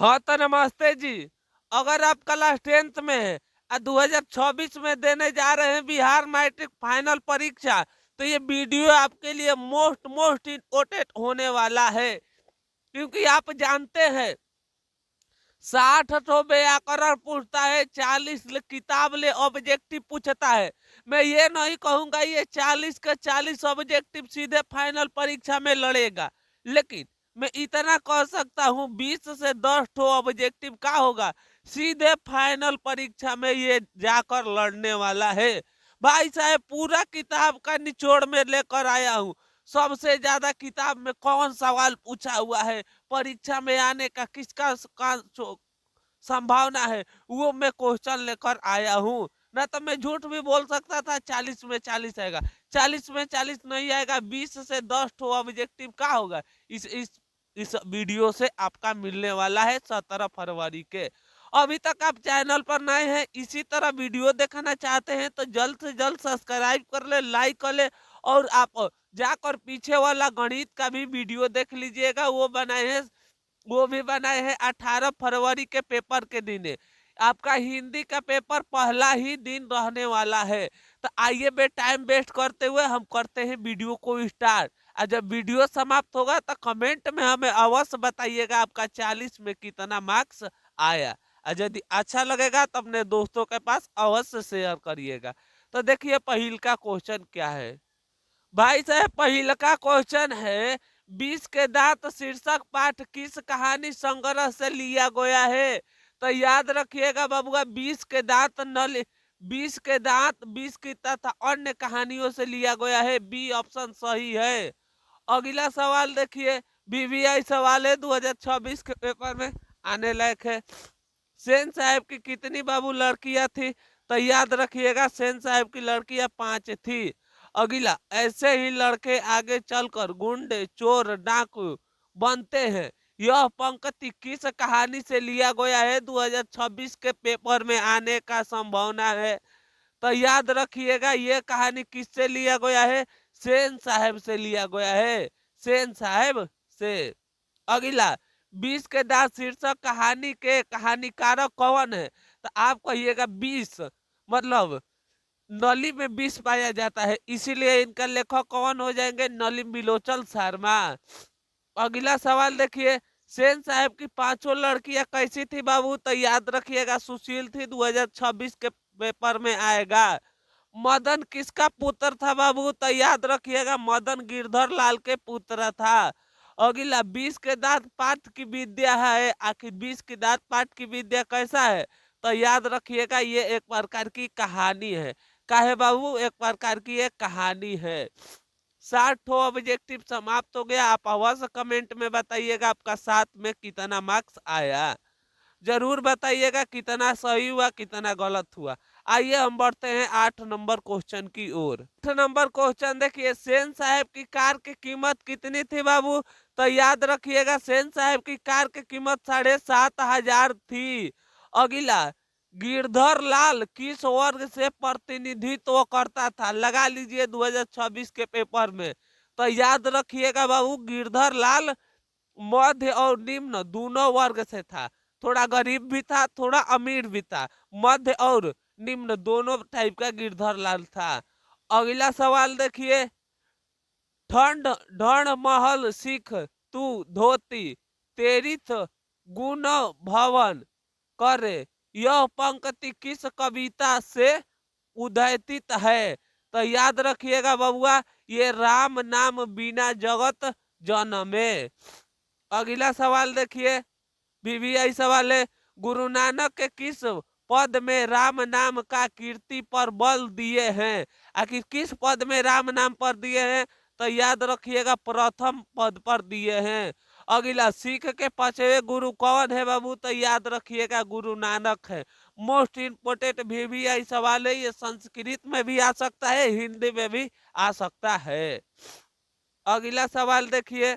हाँ तो नमस्ते जी। अगर आप क्लास 10th में है और 2026 में देने जा रहे हैं बिहार मैट्रिक फाइनल परीक्षा, तो ये वीडियो आपके लिए मोस्ट मोस्ट इम्पोर्टेंट होने वाला है। क्योंकि आप जानते हैं 60 तो व्याकरण पूछता है, 40 किताब ले ऑब्जेक्टिव पूछता है। मैं ये नहीं कहूंगा ये 40 का 40 ऑब्जेक्टिव सीधे फाइनल परीक्षा में लड़ेगा, लेकिन मैं इतना कह सकता हूँ 20 से 10 ठो ऑब्जेक्टिव का होगा सीधे फाइनल परीक्षा में ये जाकर लड़ने वाला है। भाई साहब पूरा किताब का निचोड़ में लेकर आया हूँ। सबसे ज्यादा किताब में कौन सवाल पूछा हुआ है, परीक्षा में आने का किसका संभावना है, वो मैं क्वेश्चन लेकर आया हूँ। ना तो मैं झूठ भी बोल सकता था 40 में 40 आएगा। 40 में 40 नहीं आएगा, 20 से 10 ठो ऑब्जेक्टिव का होगा इस वीडियो से आपका मिलने वाला है 17 फरवरी के। अभी तक आप चैनल पर नए हैं, इसी तरह वीडियो देखना चाहते हैं तो जल्द से जल्द सब्सक्राइब कर ले, लाइक कर ले। और आप जाकर पीछे वाला गणित का भी वीडियो देख लीजिएगा, वो भी बनाए हैं 18 फरवरी के पेपर के दिन। आपका हिंदी का पेपर पहला ही दिन रहने वाला है। तो आइए बे टाइम वेस्ट करते हुए हम करते हैं वीडियो को स्टार्ट। और जब वीडियो समाप्त होगा तो कमेंट में हमें अवश्य बताइएगा आपका 40 में कितना मार्क्स आया। और यदि अच्छा लगेगा तो अपने दोस्तों के पास अवश्य शेयर करिएगा। तो देखिए पहिल का क्वेश्चन क्या है। भाई साहब पहिल का क्वेश्चन है, 20 के दांत शीर्षक पाठ किस कहानी संग्रह से लिया गया है। तो याद रखिएगा बाबूआ, 20 के दांत न 20 के दांत 20 की तथा अन्य कहानियों से लिया गया है। बी ऑप्शन सही है। अगला सवाल देखिए, बीबीआई सवाल है 2026 के पेपर में आने लायक है। सेन साहब की कितनी बाबू लड़कियां थी। तो याद रखिएगा सेन साहब की लड़कियां 5 थी। अगला, ऐसे ही लड़के आगे चलकर गुंडे चोर डाकू बनते हैं, यह पंक्ति किस कहानी से लिया गया है। 2026 के पेपर में आने का संभावना है। तो याद रखिएगा ये कहानी किससे लिया गया है, सेन साहब से लिया गया है, सेन साहब से। अगला, 20 के दांत शीर्षक कहानी के कहानीकारक कौन है। तो आप कहिएगा 20 मतलब नली में विष पाया जाता है, इसीलिए इनका लेखक कौन हो जाएंगे, नलिन बिलोचन शर्मा। अगला सवाल देखिए, सेन साहब की पांचों लड़कियां कैसी थी बाबू। तो याद रखिएगा सुशील थी, 2026 के पेपर में आएगा। मदन किसका पुत्र था बाबू। तो याद रखिएगा मदन गिरधर लाल के पुत्र था। अगला, 20 के दांत पाठ की विद्या है, आखिर 20 के दांत पाठ की विद्या कैसा है। तो याद रखिएगा ये एक प्रकार की कहानी है। काहे बाबू, एक प्रकार की एक कहानी है। 60 ठो ऑब्जेक्टिव समाप्त हो गया। आप अवश्य कमेंट में बताइएगा आपका 7 में कितना मार्क्स आया। जरूर बताइएगा कितना सही हुआ कितना गलत हुआ। आइए हम बढ़ते हैं 8 नंबर क्वेश्चन की ओर। 8 नंबर क्वेश्चन देखिए, सेन साहब की कार की कीमत कितनी थी बाबू। तो याद रखिएगा सेन साहब की कार की कीमत 7,500 थी। अगला, गिरधर लाल किस वर्ग से प्रतिनिधित्व करता था। लगा लीजिए 2026 के पेपर में। तो याद रखिएगा बाबू गिरधर लाल मध्य और निम्न दोनों वर्ग से था। थोड़ा गरीब भी था, थोड़ा अमीर भी था, मध्य और निम्न दोनों टाइप का गिरधर लाल था। अगला सवाल देखिए, ठंड ढण महल सिख तू धोती तेरिथ गुण भवन करे, यह पंक्ति किस कविता से उद्धृत है। तो याद रखिएगा बबुआ ये राम नाम बिना जगत जनमे। अगला सवाल देखिए, बीबीआई सवाल है, गुरु नानक के किस पद में राम नाम का कीर्ति पर बल दिए हैं। आखिर किस पद में राम नाम पर दिए हैं। तो याद रखिएगा प्रथम पद पर दिए हैं। अगला, सिख के 5वें गुरु कौन है बाबू। तो याद रखिएगा गुरु नानक है। मोस्ट इम्पोर्टेंट बीबीआई सवाल है, ये संस्कृत में भी आ सकता है, हिंदी में भी आ सकता है। अगला सवाल देखिए,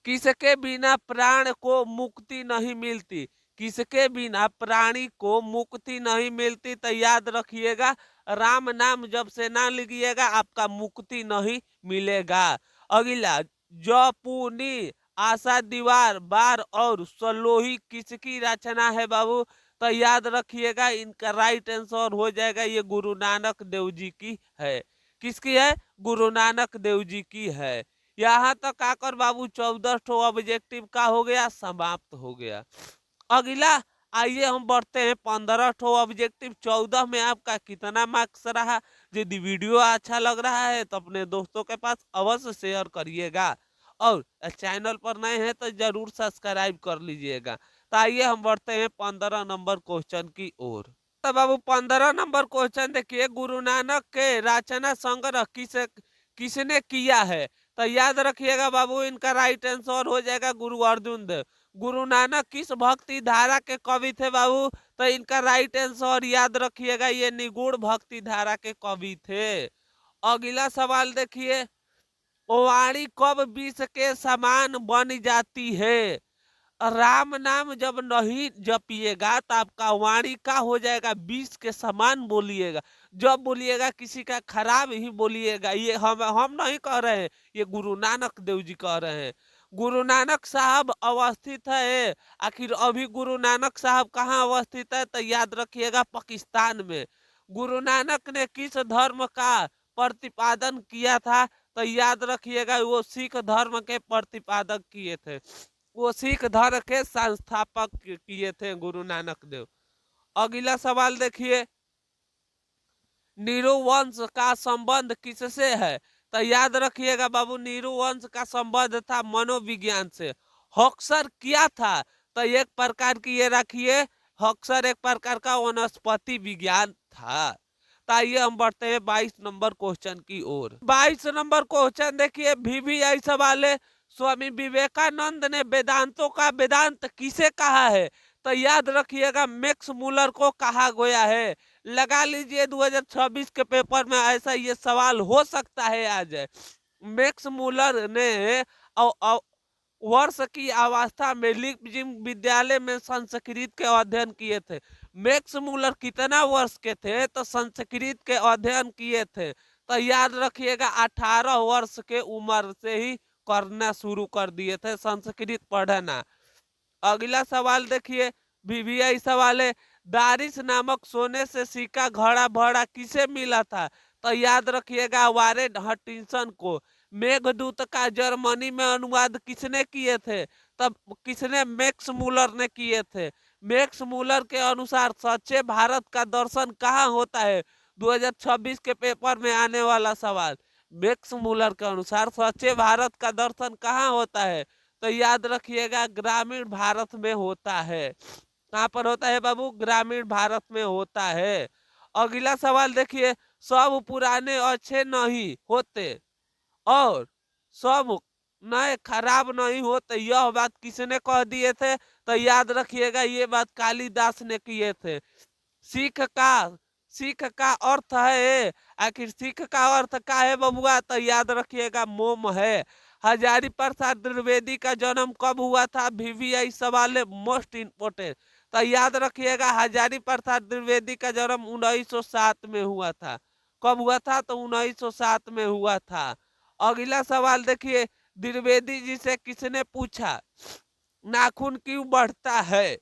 किसके बिना प्राण को मुक्ति नहीं मिलती। किसके बिना प्राणी को मुक्ति नहीं मिलती। तो याद रखिएगा राम नाम जब से ना लिखिएगा आपका मुक्ति नहीं मिलेगा। अगला, जपुनी आशा दीवार बार और सलोही किसकी रचना है बाबू? तो याद रखिएगा इनका राइट आंसर हो जाएगा ये गुरु नानक देव जी की है। किसकी है? गुरु नानक देव जी की है। यहाँ तक आकर बाबू 14 ठो ऑब्जेक्टिव का हो गया, समाप्त हो गया। अगला आइए हम बढ़ते हैं 15 ठो ऑब्जेक्टिव। 14 में आपका कितना मार्क्स रहा? यदि वीडियो अच्छा लग रहा है तो अपने दोस्तों के पास अवश्य शेयर करिएगा, और चैनल पर नए हैं तो जरूर सब्सक्राइब कर लीजिएगा। तो आइए हम बढ़ते हैं 15 नंबर क्वेश्चन की ओर। तो बाबू 15 नंबर क्वेश्चन देखिए, गुरु नानक के रचना संग्रह किसने किया है? तो याद रखिएगा बाबू इनका राइट आंसर हो जाएगा गुरु अर्जुन देव। गुरु नानक किस भक्ति धारा के कवि थे बाबू? तो इनका राइट आंसर याद रखिएगा ये निगुण भक्ति धारा के कवि थे। अगला सवाल देखिए, वाणी कब विष के समान बन जाती है? राम नाम जब नहीं जपिएगा तो आपका वाणी का हो जाएगा, विष के समान बोलिएगा। जब बोलिएगा किसी का खराब ही बोलिएगा। ये हम नहीं कह रहे हैं, ये गुरु नानक देव जी कह रहे हैं। गुरु नानक साहब अवस्थित है, आखिर अभी गुरु नानक साहब कहाँ अवस्थित है? तो याद रखिएगा पाकिस्तान में। गुरु नानक ने किस धर्म का प्रतिपादन किया था? तो याद रखिएगा वो सिख धर्म के प्रतिपादक किए थे, वो सिख धर्म के संस्थापक किए थे गुरु नानक देव। अगला सवाल देखिए, नीरू वंश का संबंध किससे है? तो याद रखिएगा बाबू नीरू वंश का संबंध था मनोविज्ञान से। हॉक्सर क्या था? तो एक प्रकार की ये रखिए, हॉक्सर एक प्रकार का वनस्पति विज्ञान था। तो आइए हम बढ़ते हैं 22 नंबर क्वेश्चन की ओर। 22 नंबर क्वेश्चन देखिए, VVI सवाल है, स्वामी विवेकानंद ने वेदांतों का वेदांत किसे कहा है? तो याद रखिएगा मैक्स मूलर को कहा गया है। लगा लीजिए 2026 के पेपर में ऐसा ये सवाल हो सकता है आ जाए। मैक्स मूलर ने वर्ष की अवस्था में लिपजिंग विद्यालय में संस्कृत के अध्ययन किए थे। मैक्स मूलर कितना वर्ष के थे? तो संस्कृत के अध्ययन किए थे। तो याद रखिएगा 18 वर्ष के उम्र से ही करना शुरू कर दिए थे संस्कृत पढ़ना। अगला सवाल देखिए, VVI सवाल है, दारिस नामक सोने से सिक्का घड़ा भरा किसे मिला था? तो याद रखिएगा वारेन हटिंसन को। मेघदूत का जर्मनी में अनुवाद किसने किए थे? तब किसने? मैक्स मूलर ने किए थे। मैक्स मूलर के अनुसार सच्चे भारत का दर्शन कहाँ होता है? 2026 के पेपर में आने वाला सवाल। मैक्स मूलर के अनुसार सच्चे भारत का दर्शन कहाँ होता है? तो याद रखिएगा ग्रामीण भारत में होता है। कहाँ पर होता है बाबू? ग्रामीण भारत में होता है। अगला सवाल देखिए, सब पुराने अच्छे नहीं होते और सब नए खराब नहीं होते, यह बात किसने कह दिए थे? तो याद रखिएगा ये बात कालिदास ने किए थे। सीख का अर्थ है, आखिर सीख का अर्थ का है बबुआ? तो याद रखिएगा मोम है। हजारी प्रसाद द्विवेदी का जन्म कब हुआ था? VVI सवाल है, मोस्ट इंपोर्टेंट। तो याद रखिएगा हजारी प्रसाद द्विवेदी का जन्म 1907 में हुआ था। कब हुआ था? तो 1907 में हुआ था। अगला सवाल देखिए, द्विवेदी जी से किसने पूछा नाखून क्यों बढ़ता है?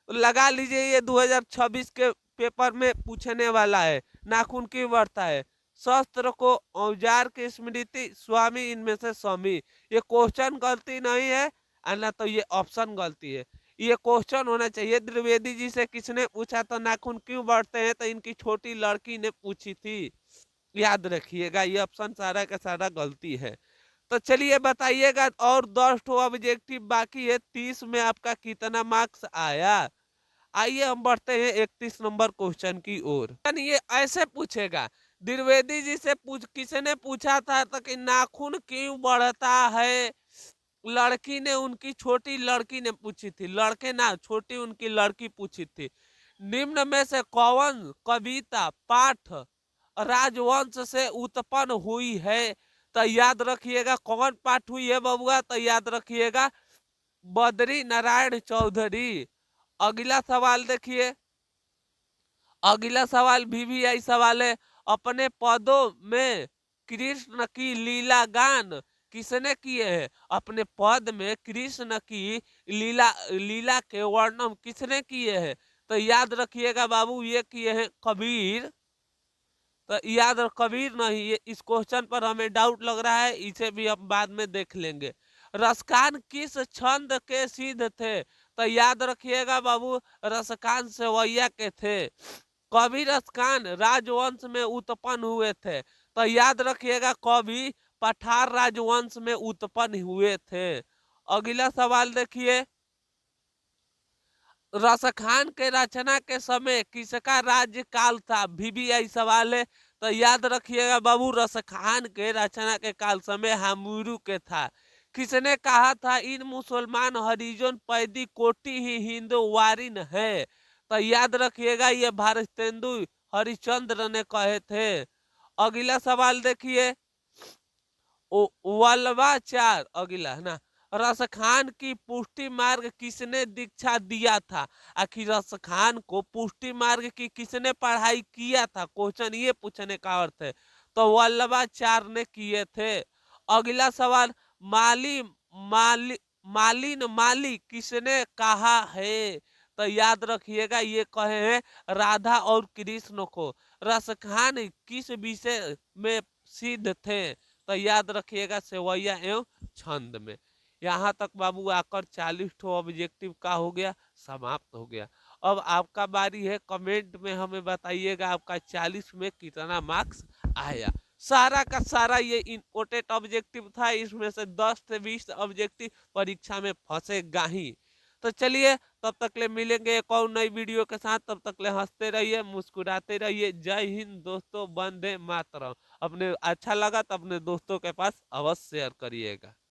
लगा लीजिए ये 2026 के पेपर में पूछने वाला है, नाखून क्यों बढ़ता है? शस्त्र को औजार की स्मृति स्वामी इनमें से स्वामी। ये क्वेश्चन गलती नहीं है, ना तो ये ऑप्शन गलती है, ये क्वेश्चन होना चाहिए। द्विवेदी जी से किसने पूछा तो नाखून क्यों बढ़ते हैं? तो इनकी छोटी लड़की ने पूछी थी। याद रखिएगा ये ऑप्शन सारा का सारा गलती है। तो चलिए बताइएगा, और 10 ठो ऑब्जेक्टिव बाकी है, 30 में आपका कितना मार्क्स आया? आइए हम बढ़ते हैं 31 नंबर क्वेश्चन की ओर। ये ऐसे पूछेगा, द्विवेदी जी से किसने पूछा था तो कि नाखून क्यों बढ़ता है? लड़की ने, उनकी छोटी लड़की ने पूछी थी, लड़के ना, छोटी उनकी लड़की पूछी थी। निम्न में से कौन कविता पाठ राजवंश से उत्पन्न हुई है? तो याद रखिएगा कौन पाठ हुई है बबुआ? तो याद रखिएगा बद्री नारायण चौधरी। अगला सवाल देखिए, अगला सवाल VVI सवाल है, अपने पदों में कृष्ण की लीला गान किसने किए हैं? अपने पद में कृष्ण की लीला लीला के वर्णन किसने किए हैं? तो याद रखिएगा बाबू, ये किए हैं कबीर। तो याद रख, कबीर नहीं, ये इस क्वेश्चन पर हमें डाउट लग रहा है, इसे भी हम बाद में देख लेंगे। रसकान किस छंद के सिद्ध थे? तो याद रखिएगा बाबू, रसकान सेवैया के थे। कवि रसकान राजवंश में उत्पन्न हुए थे। तो याद रखिएगा, कवि पठार राजवंश में उत्पन्न हुए थे। अगला सवाल देखिए, रसखान के रचना के समय किसका राज्यकाल था? VVI सवाल है। तो याद रखिएगा बाबू, रसखान के रचना के काल समय हामुरू के था। किसने कहा था इन मुसलमान हरिजन पैदी कोटि ही हिंदू वारिन है? तो याद रखिएगा, ये भारतेंदु हरिश्चंद्र ने कहे थे। अगला सवाल देखिए, वल्लभाचार, अगला है ना, रसखान की पुष्टि मार्ग किसने दीक्षा दिया था? आखिर रसखान को पुष्टि मार्ग की किसने पढ़ाई किया था? क्वेश्चन ये पूछने का अर्थ है। तो वल्लभाचार ने किए थे। अगला सवाल, माली माली मालिन माली किसने कहा है? तो याद रखिएगा, ये कहे हैं राधा और कृष्ण को। रसखान किस विषय में सिद्ध थे? तो याद रखिएगा, सेवैया एवं छंद में। यहाँ तक बाबू आकर 40 ठो ऑब्जेक्टिव का हो गया, समाप्त हो गया। अब आपका बारी है, कमेंट में हमें बताइएगा आपका 40 में कितना मार्क्स आया। सारा का सारा ये इम्पोर्टेंट ऑब्जेक्टिव था, इसमें से 10 से 20 ऑब्जेक्टिव परीक्षा में फंसेगा ही। तो चलिए, तब तक ले मिलेंगे एक और नई वीडियो के साथ। तब तक ले हंसते रहिए, मुस्कुराते रहिए। जय हिंद दोस्तों, वंदे मातरम। अपने अच्छा लगा तो अपने दोस्तों के पास अवश्य शेयर करिएगा।